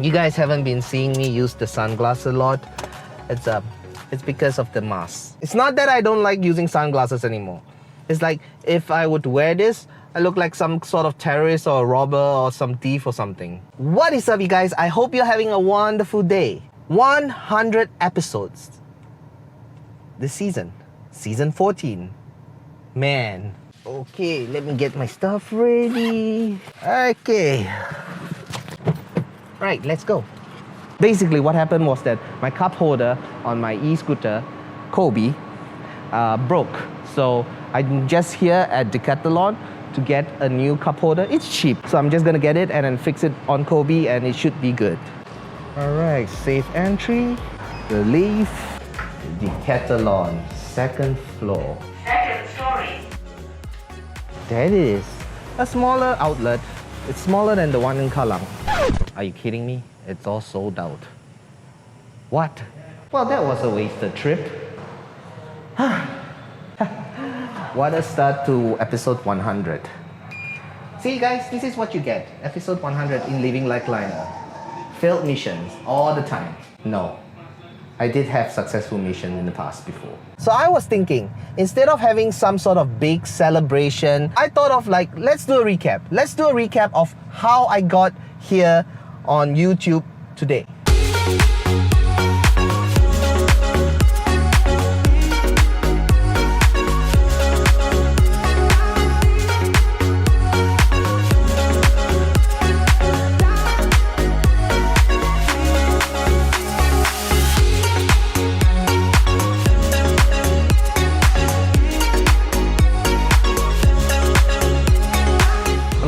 You guys haven't been seeing me use the sunglasses a lot. It's because of the mask. It's not that I don't like using sunglasses anymore. It's like if I would wear this, I look like some sort of terrorist or a robber or some thief or something. What is up, you guys? I hope you're having a wonderful day. 100 episodes this season. Season 14. Man. Okay, let me get my stuff ready. Okay. Right, let's go. Basically, what happened was that my cup holder on my e-scooter, Kobe, broke. So I'm just here at Decathlon to get a new cup holder. It's cheap, so I'm just gonna get it and then fix it on Kobe and it should be good. Alright, safe entry, the leaf, Decathlon, second floor. Second story. There it is. A smaller outlet. It's smaller than the one in Kallang. Are you kidding me? It's all sold out. What? Well, that was a wasted trip. What a start to episode 100. See guys, this is what you get. Episode 100 in Livinglikelionel. Failed missions all the time. No. I did have successful missions in the past before. So I was thinking, instead of having some sort of big celebration, I thought of like, let's do a recap. Let's do a recap of how I got here on YouTube today.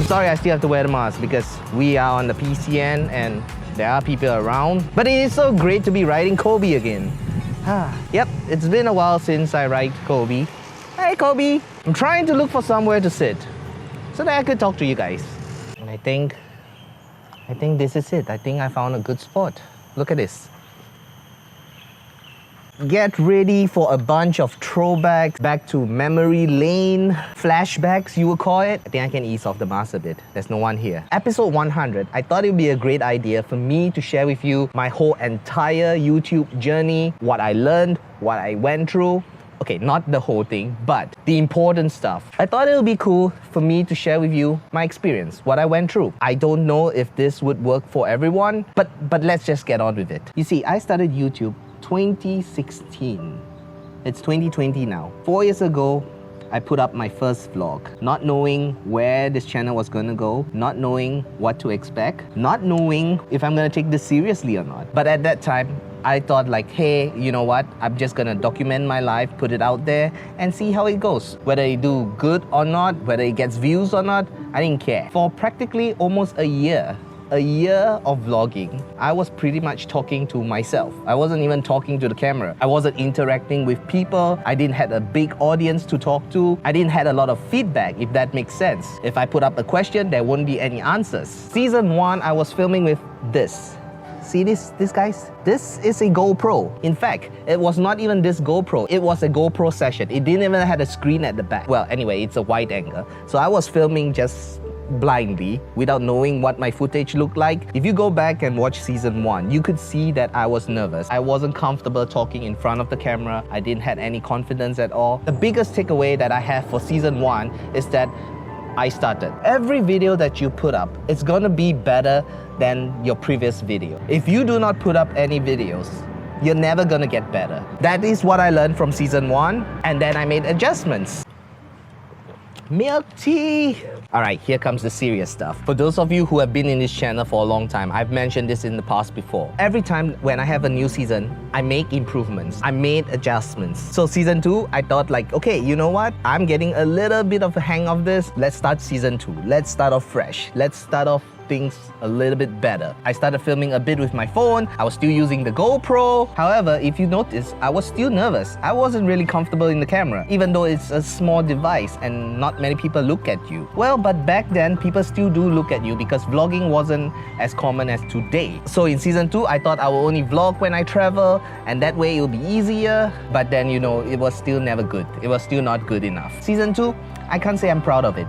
Sorry, I still have to wear the mask because we are on the PCN and there are people around. But it is so great to be riding Kobe again. Yep, it's been a while since I ride Kobe. Hey Kobe! I'm trying to look for somewhere to sit so that I could talk to you guys. And I think this is it. I think I found a good spot. Look at this. Get ready for a bunch of throwbacks, back to memory lane, flashbacks you would call it. I think I can ease off the mask a bit. There's no one here. Episode 100, I thought it would be a great idea for me to share with you my whole entire YouTube journey, what I learned, what I went through. Okay, not the whole thing, but the important stuff. I thought it would be cool for me to share with you my experience, what I went through. I don't know if this would work for everyone, but let's just get on with it. You see, I started YouTube 2016. It's 2020 now. 4 years ago, I put up my first vlog, not knowing where this channel was gonna go, not knowing what to expect, not knowing if I'm gonna take this seriously or not. But at that time, I thought like, hey, you know what? I'm just gonna document my life, put it out there and see how it goes. Whether it do good or not, whether it gets views or not, I didn't care. For practically almost a year of vlogging, I was pretty much talking to myself. I wasn't even talking to the camera. I wasn't interacting with people. I didn't have a big audience to talk to. I didn't have a lot of feedback, if that makes sense. If I put up a question, there wouldn't be any answers. Season 1, I was filming with this. See this guys? This is a GoPro. In fact, it was not even this GoPro. It was a GoPro session. It didn't even have a screen at the back. Well, anyway, it's a wide angle. So I was filming just blindly without knowing what my footage looked like. If you go back and watch season 1, you could see that I was nervous. I wasn't comfortable talking in front of the camera. I didn't have any confidence at all. The biggest takeaway that I have for season 1 is that I started. Every video that you put up, it's gonna be better than your previous video. If you do not put up any videos, you're never gonna get better. That is what I learned from season 1, and then I made adjustments. Milk tea! Alright, here comes the serious stuff. For those of you who have been in this channel for a long time, I've mentioned this in the past before. Every time when I have a new season, I make improvements. I made adjustments. So season 2, I thought like, okay, you know what? I'm getting a little bit of a hang of this. Let's start season 2. Let's start off fresh. Let's start off things a little bit better. I started filming a bit with my phone. I was still using the GoPro. However, if you notice, I was still nervous. I wasn't really comfortable in the camera, even though it's a small device and not many people look at you. Well, but back then, people still do look at you because vlogging wasn't as common as today. So in season 2, I thought I will only vlog when I travel and that way it will be easier. But then, you know, it was still never good. It was still not good enough. Season 2, I can't say I'm proud of it.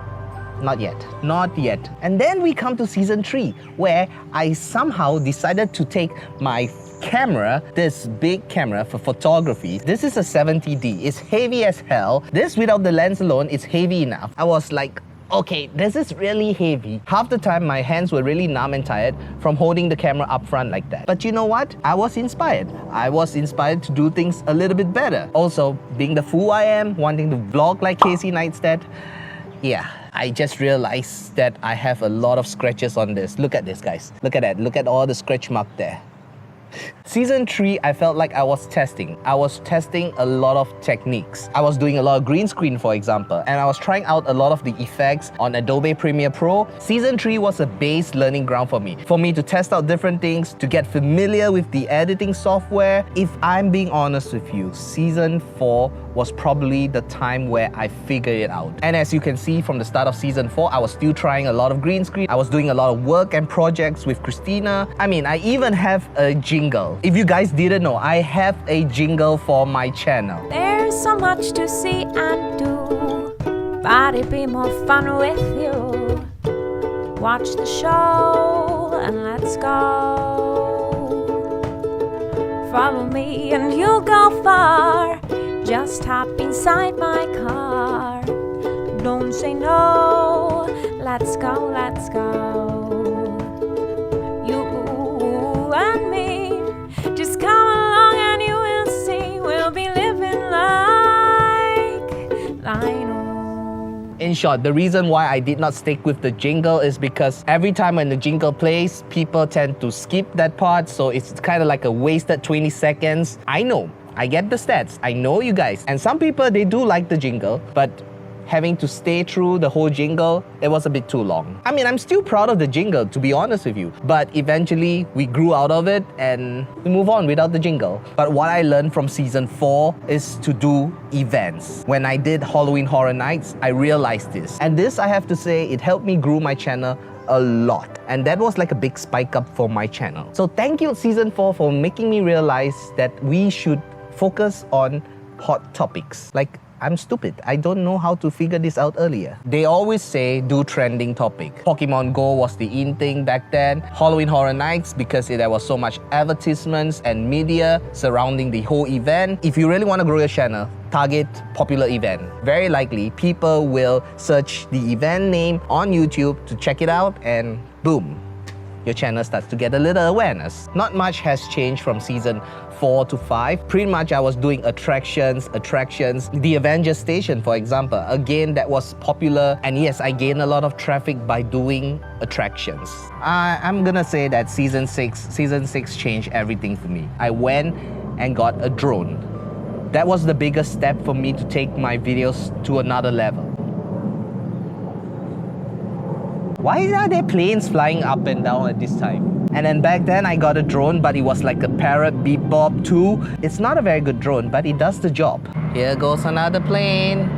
Not yet. Not yet. And then we come to season 3, where I somehow decided to take my camera, this big camera for photography. This is a 70D. It's heavy as hell. This without the lens alone is heavy enough. I was like, okay, this is really heavy. Half the time my hands were really numb and tired from holding the camera up front like that. But you know what? I was inspired. I was inspired to do things a little bit better. Also, being the fool I am, wanting to vlog like Casey Neistat, yeah, I just realized that I have a lot of scratches on this. Look at this, guys. Look at that. Look at all the scratch mark there. Season 3, I felt like I was testing. I was testing a lot of techniques. I was doing a lot of green screen, for example, and I was trying out a lot of the effects on Adobe Premiere Pro. Season 3 was a base learning ground for me to test out different things, to get familiar with the editing software. If I'm being honest with you, Season 4 was probably the time where I figured it out. And as you can see from the start of Season 4, I was still trying a lot of green screen. I was doing a lot of work and projects with Christina. I mean, I even have a jingle. If you guys didn't know, I have a jingle for my channel. There's so much to see and do, but it'd be more fun with you. Watch the show and let's go. Follow me and you'll go far. Just hop inside my car. Don't say no. Let's go, let's go. You and me, just come along and you will see. We'll be living like Lionel. In short, the reason why I did not stick with the jingle is because every time when the jingle plays, people tend to skip that part, so it's kind of like a wasted 20 seconds. I know. I get the stats. I know you guys. And some people, they do like the jingle, but having to stay through the whole jingle, it was a bit too long. I mean, I'm still proud of the jingle, to be honest with you. But eventually, we grew out of it and we move on without the jingle. But what I learned from Season 4 is to do events. When I did Halloween Horror Nights, I realized this. And this, I have to say, it helped me grow my channel a lot. And that was like a big spike up for my channel. So thank you, Season 4, for making me realize that we should focus on hot topics. Like, I'm stupid. I don't know how to figure this out earlier. They always say do trending topic. Pokemon Go was the in thing back then. Halloween Horror Nights, because there was so much advertisements and media surrounding the whole event. If you really want to grow your channel, target popular event. Very likely, people will search the event name on YouTube to check it out, and boom, your channel starts to get a little awareness. Not much has changed from Season 4 to 5. Pretty much I was doing attractions. The Avengers Station, for example, again, that was popular. And yes, I gained a lot of traffic by doing attractions. I'm gonna say that Season 6 changed everything for me. I went and got a drone. That was the biggest step for me to take my videos to another level. Why are there planes flying up and down at this time? And then back then I got a drone, but it was like a Parrot Beep Bob 2. It's not a very good drone, but it does the job. Here goes another plane.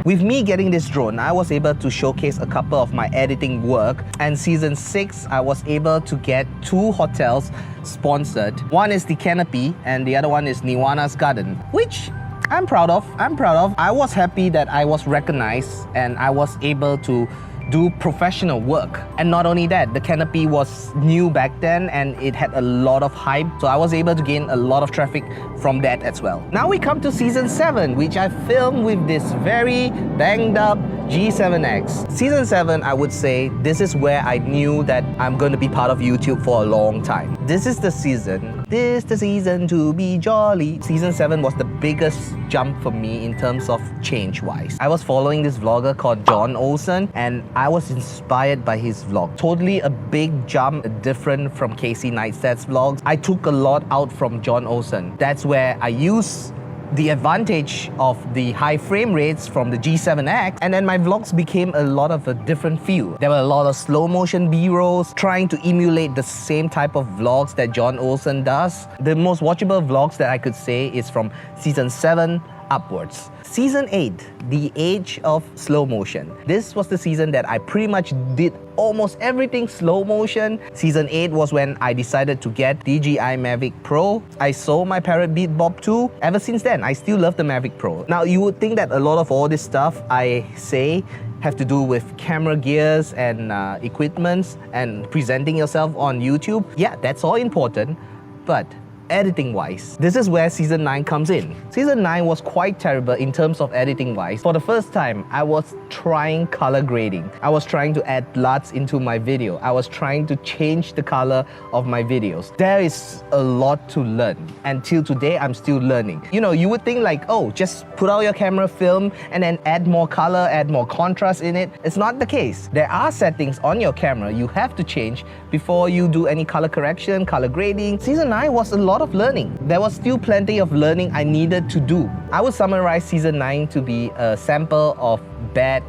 With me getting this drone, I was able to showcase a couple of my editing work. And Season 6, I was able to get 2 hotels sponsored. One is the Canopy and the other one is Niwana's Garden, which I'm proud of. I was happy that I was recognized and I was able to do professional work. And not only that, the Canopy was new back then and it had a lot of hype, so I was able to gain a lot of traffic from that as well. Now we come to Season 7, which I filmed with this very banged up G7X. Season 7, I would say, this is where I knew that I'm going to be part of YouTube for a long time. This is the season. This the season to be jolly. Season 7 was the biggest jump for me in terms of change-wise. I was following this vlogger called John Olsen and I was inspired by his vlog. Totally a big jump, different from Casey Neistat's vlogs. I took a lot out from John Olsen. That's where I use the advantage of the high frame rates from the G7X, and then my vlogs became a lot of a different feel. There were a lot of slow motion B-rolls, trying to emulate the same type of vlogs that John Olsen does. The most watchable vlogs that I could say is from Season 7 upwards. Season 8, the age of slow motion. This was the season that I pretty much did almost everything slow motion. Season 8 was when I decided to get DJI Mavic Pro. I sold my Parrot Beep Bob 2. Ever since then, I still love the Mavic Pro. Now, you would think that a lot of all this stuff I say have to do with camera gears and equipments and presenting yourself on YouTube, yeah, that's all important. But editing wise, this is where season 9 comes in. Season 9 was quite terrible in terms of editing wise. For the first time, I was trying color grading. I was trying to add LUTs into my video. I was trying to change the color of my videos. There is a lot to learn. Until today, I'm still learning. You know, you would think like, oh, just put out your camera, film, and then add more color, add more contrast in it. It's not the case. There are settings on your camera you have to change before you do any color correction, color grading. Season 9 was a lot of learning. There was still plenty of learning I needed to do. I would summarize season 9 to be a sample of bad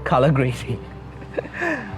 color grading.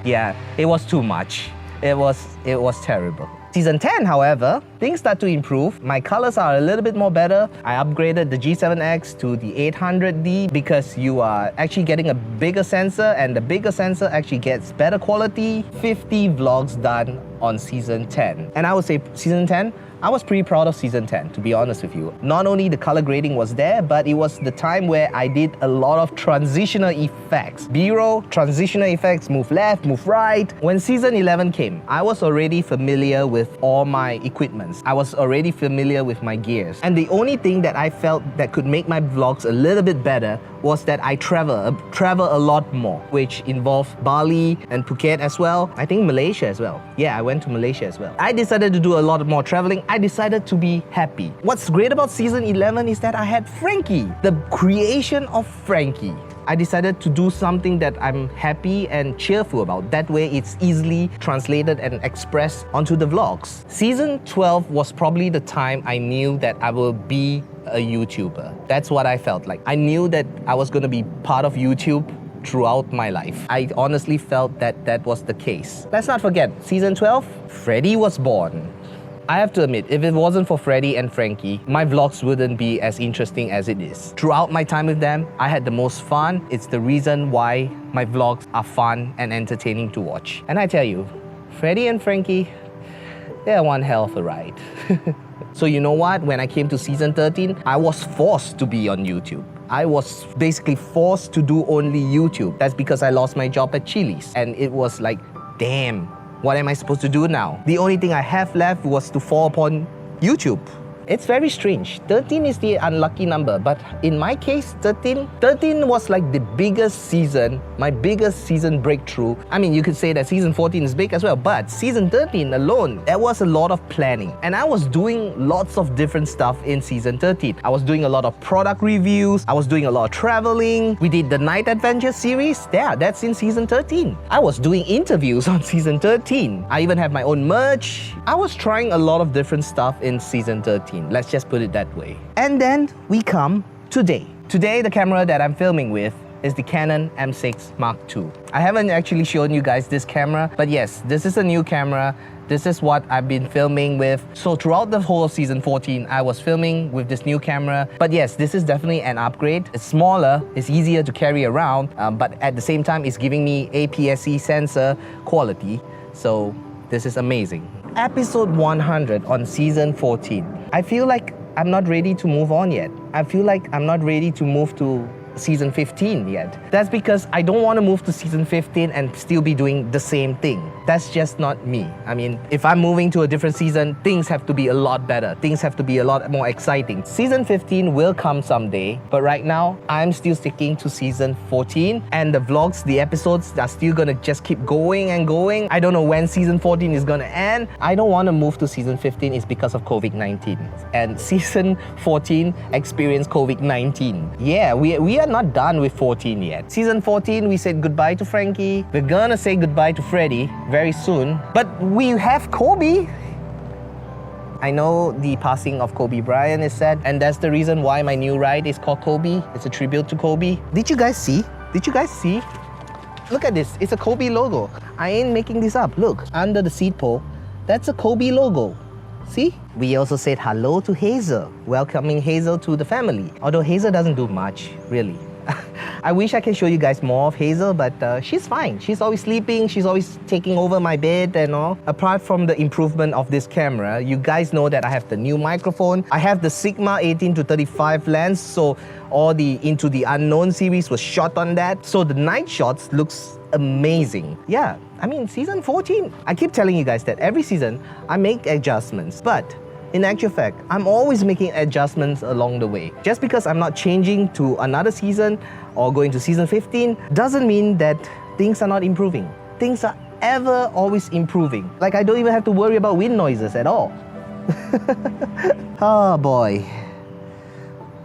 Yeah, it was too much. It was terrible. Season 10, however, things start to improve. My colors are a little bit more better. I upgraded the G7X to the 800D because you are actually getting a bigger sensor, and the bigger sensor actually gets better quality. 50 vlogs done on season 10. And I would say season 10, I was pretty proud of season 10, to be honest with you. Not only the color grading was there, but it was the time where I did a lot of transitional effects. B-roll, transitional effects, move left, move right. When season 11 came, I was already familiar with all my equipments. I was already familiar with my gears. And the only thing that I felt that could make my vlogs a little bit better was that I travel a lot more, which involved Bali and Phuket as well. I think Malaysia as well. Yeah, I went to Malaysia as well. I decided to do a lot more traveling. I decided to be happy. What's great about season 11 is that I had Frankie, the creation of Frankie. I decided to do something that I'm happy and cheerful about. That way it's easily translated and expressed onto the vlogs. Season 12 was probably the time I knew that I will be a YouTuber. That's what I felt like. I knew that I was going to be part of YouTube throughout my life. I honestly felt that that was the case. Let's not forget, season 12, Freddy was born. I have to admit, if it wasn't for Freddy and Frankie, my vlogs wouldn't be as interesting as it is. Throughout my time with them, I had the most fun. It's the reason why my vlogs are fun and entertaining to watch. And I tell you, Freddy and Frankie, they're one hell of a ride. So you know what? When I came to season 13, I was forced to be on YouTube. I was basically forced to do only YouTube. That's because I lost my job at Chili's. And it was like, damn, what am I supposed to do now? The only thing I have left was to fall upon YouTube. It's very strange. 13 is the unlucky number, but in my case, 13 was like the biggest season, my biggest season breakthrough. I mean, you could say that season 14 is big as well, but season 13 alone, there was a lot of planning. And I was doing lots of different stuff in season 13. I was doing a lot of product reviews. I was doing a lot of traveling. We did the Night Adventure series. Yeah, that's in season 13. I was doing interviews on season 13. I even have my own merch. I was trying a lot of different stuff in season 13. Let's just put it that way. And then we come today. Today, the camera that I'm filming with is the Canon M6 Mark II. I haven't actually shown you guys this camera, but yes, this is a new camera. This is what I've been filming with. So throughout the whole of season 14, I was filming with this new camera. But yes, this is definitely an upgrade. It's smaller, it's easier to carry around, but at the same time, it's giving me APS-C sensor quality. So this is amazing. Episode 100 on season 14. I feel like I'm not ready to move on yet. I feel like I'm not ready to move to season 15 yet. That's because I don't want to move to season 15 and still be doing the same thing. That's just not me. I mean, if I'm moving to a different season, things have to be a lot better. Things have to be a lot more exciting. Season 15 will come someday, but right now, I'm still sticking to season 14, and the vlogs, the episodes are still gonna just keep going and going. I don't know when season 14 is gonna end. I don't want to move to season 15 is because of COVID-19. And season 14 experienced COVID-19. Yeah, we are not done with 14 yet. Season 14, we said goodbye to Frankie. We're gonna say goodbye to Freddy very soon. But we have Kobe. I know the passing of Kobe Bryant is sad, and that's the reason why my new ride is called Kobe. It's a tribute to Kobe. Did you guys see? Did you guys see? Look at this. It's a Kobe logo. I ain't making this up. Look, under the seat pole, that's a Kobe logo. See? We also said hello to Hazel, welcoming Hazel to the family. Although Hazel doesn't do much, really. I wish I can show you guys more of Hazel, but she's fine. She's always sleeping, she's always taking over my bed and all. Apart from the improvement of this camera, you guys know that I have the new microphone. I have the Sigma 18-35 lens, so all the Into the Unknown series was shot on that. So the night shots looks amazing. Yeah, I mean, season 14. I keep telling you guys that every season I make adjustments, but in actual fact, I'm always making adjustments along the way. Just because I'm not changing to another season or going to season 15 doesn't mean that things are not improving. Things are ever always improving. Like, I don't even have to worry about wind noises at all. Oh boy.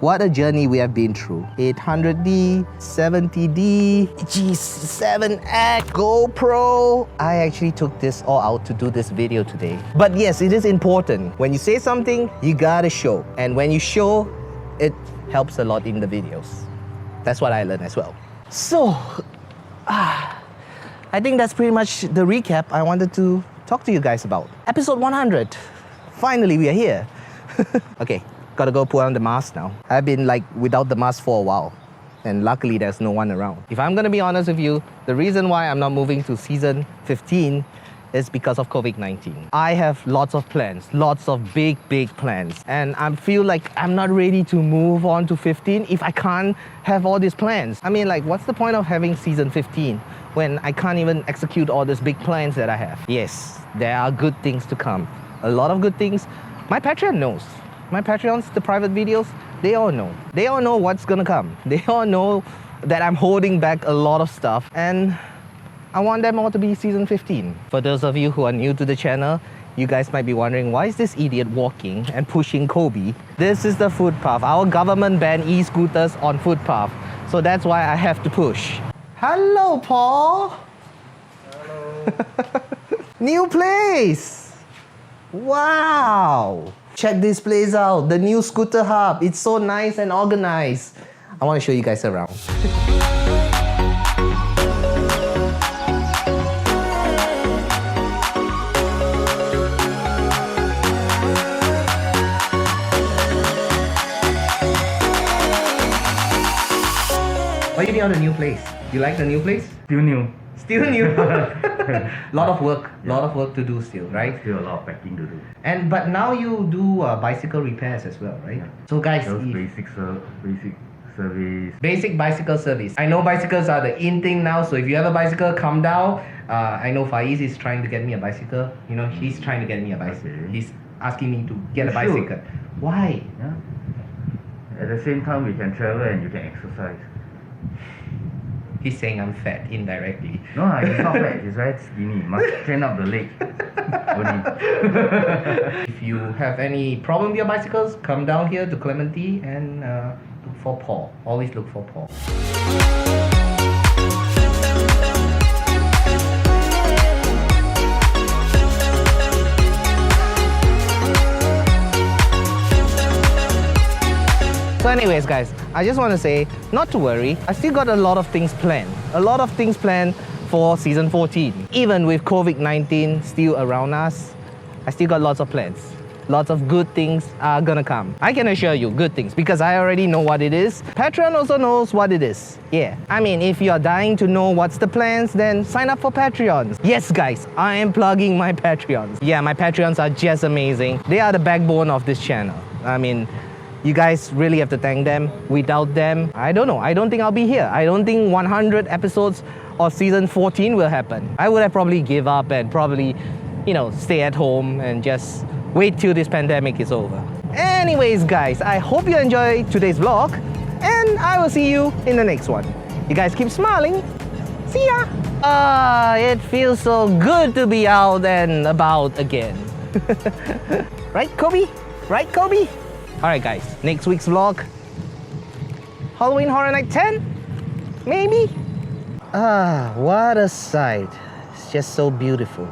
What a journey we have been through. 800D, 70D, G7X, GoPro. I actually took this all out to do this video today. But yes, it is important. When you say something, you gotta show. And when you show, it helps a lot in the videos. That's what I learned as well. So, I think that's pretty much the recap I wanted to talk to you guys about. Episode 100. Finally, we are here. Okay. Gotta go put on the mask now. I've been like without the mask for a while, and luckily there's no one around. If I'm gonna be honest with you, the reason why I'm not moving to season 15 is because of COVID-19. I have lots of plans, lots of big plans, and I feel like I'm not ready to move on to 15 if I can't have all these plans. I mean, like, what's the point of having season 15 when I can't even execute all these big plans that I have? Yes, there are good things to come. A lot of good things. My Patreon knows. My Patreons, the private videos, they all know. They all know what's gonna come. They all know that I'm holding back a lot of stuff, and I want them all to be season 15. For those of you who are new to the channel, you guys might be wondering, why is this idiot walking and pushing Kobe? This is the footpath. Our government banned e-scooters on footpath, so that's why I have to push. Hello, Paul. Hello. New place. Wow. Check this place out, the new scooter hub. It's so nice and organized. I want to show you guys around. What do you think of the new place? You like the new place? Still new. Still new. lot of work to do still, right? Still a lot of packing to do. But now you do bicycle repairs as well, right? Yeah. So guys, Those basic service. basic bicycle service. I know bicycles are the in thing now, so if you have a bicycle, come down. I know Faiz is trying to get me a bicycle. You know, he's trying to get me a bicycle. Okay. He's asking me to get a You bicycle. should. Why? Yeah. At the same time, we can travel and you can exercise. He's saying I'm fat indirectly. No, it's not fat. It's very skinny. Must train up the leg. Only. If you have any problem with your bicycles, come down here to Clementi and look for Paul. Always look for Paul. So anyways guys, I just want to say, not to worry, I still got a lot of things planned. A lot of things planned for season 14. Even with COVID-19 still around us, I still got lots of plans. Lots of good things are gonna come. I can assure you, good things, because I already know what it is. Patreon also knows what it is. Yeah, I mean, if you're dying to know what's the plans, then sign up for Patreons. Yes guys, I am plugging my Patreons. Yeah, my Patreons are just amazing. They are the backbone of this channel. I mean, you guys really have to thank them. Without them, I don't know. I don't think I'll be here. I don't think 100 episodes of season 14 will happen. I would have probably give up and probably, you know, stay at home and just wait till this pandemic is over. Anyways, guys, I hope you enjoyed today's vlog, and I will see you in the next one. You guys keep smiling. See ya. It feels so good to be out and about again. Right, Kobe? Right, Kobe? Alright guys, next week's vlog, Halloween Horror Night 10? Maybe? What a sight. It's just so beautiful.